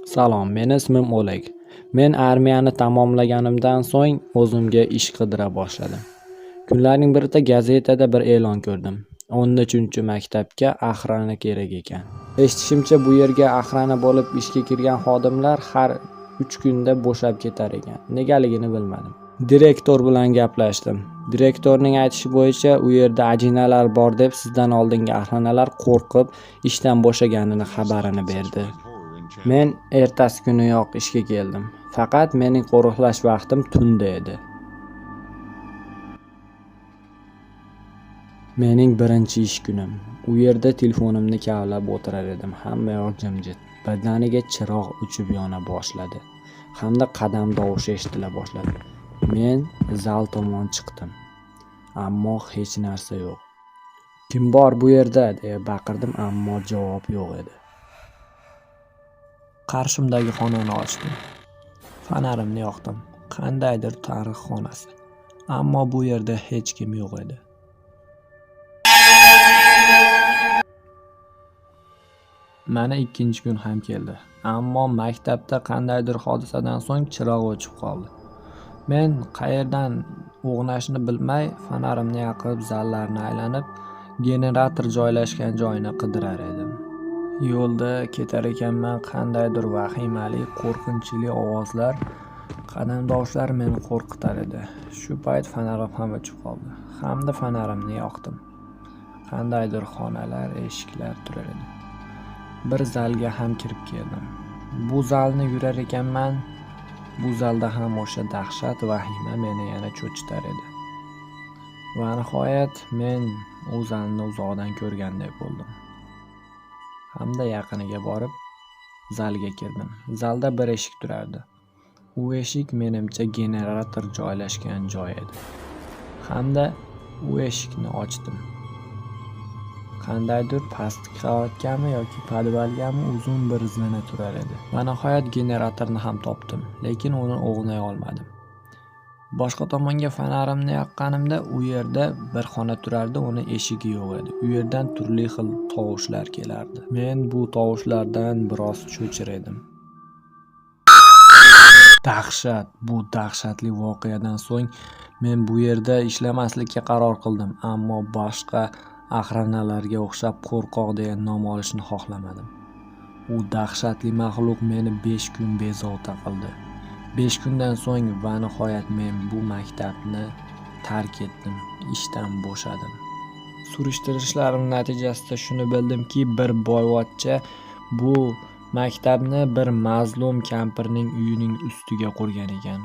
Salom, meni ismim Oleg. Men armiyani tamomlaganimdan so'ng o'zimga ish qidira boshladim. Kunlarning birida gazetada bir e'lon ko'rdim. 13-maktabga axrana kerak ekan. Eshitishimcha, bu yerga axrana bo'lib ishga kirgan xodimlar har 3 kunda bo'shab ketar ekan. Negaligini bilmadim. Direktor bilan gaplashdim. Direktorning aytishi bo'yicha, u yerda ajinalar bor deb sizdan oldingi axranalar qo'rqib ishdan bo'shaganini xabarini berdi. Men ertasi kuniyoq ishga keldim. Faqat mening qo'riqlash vaqtim tunda edi. Mening birinchi ish kunim. U yerda telefonimni kavlab o'tirar edim. Hamma yoq jimjit. Badaniga chiroq o'chib yona boshladi. Hamda qadam tovushi eshitila boshladi. Men zal tomon chiqdim. Ammo hech narsa yo'q. Kim bor bu yerda deb baqirdim, ammo javob yo'q edi. Qarshimdagi xonani ochdim. Fonarimni yoqdim. Qandaydir tarix xonasi. Ammo bu yerda hech kim yo'q edi. Mana ikkinchi kun ham keldi. Ammo maktabda qandaydir hodisadan so'ng chiroq o'chib qoldi. Men qayerdan o'g'nashni bilmay, fonarimni yoqib, zallarni aylanib, generator joylashgan joyni qidirar edim. Yo'lda ketar ekanman, qandaydir vahimali, qo'rqinchli ovozlar, qadam tovushlari meni qo'rqitar edi. Shu payt fonarim ham o'chib qoldi. Hamda fonarimni yoqdim. Qandaydir xonalar, eshiklar turar edi. Bir zalga ham kirib keldim. Bu zalni yurar ekanman. Bu zalda ham o'sha dahshat, vahima meni yana cho'chitar edi. Va nihoyat men u zalni uzoqdan ko'rgandek bo'ldim. Hamda yaqiniga borib, zalga kirdim. Zalda bir eshik turardi. U eshik menimcha generator joylashgan joy edi. Hamda u eshikni ochdim. Qandaydir pastki qavatgami yoki podvalgami uzun bir izlana turar edi. Va nihoyat generatorni ham topdim, lekin uni o'g'nay olmadim. Boshqa tomonga fonarimni yoqqanimda u yerda bir xona turardi, uni eshigi yo'q edi. U yerdan turli xil tovushlar kelardi. Men bu tovushlardan biroz cho'chir edim. Dahshat, bu dahshatli voqeadan so'ng men bu yerda ishlamaslikka qaror qildim, ammo boshqa axranalarga o'xshab qo'rqoq degan nom olishni xohlamadim. U dahshatli maxluq meni 5 kun bezovta qildi. 5 kundan so'ng va nihoyat men bu maktabni tark etdim, ishdan bo'shadim. Surishtirishlarim natijasida shuni bildimki, bir boyvachcha bu maktabni bir mazlum kampirning uyining ustiga qurgan ekan.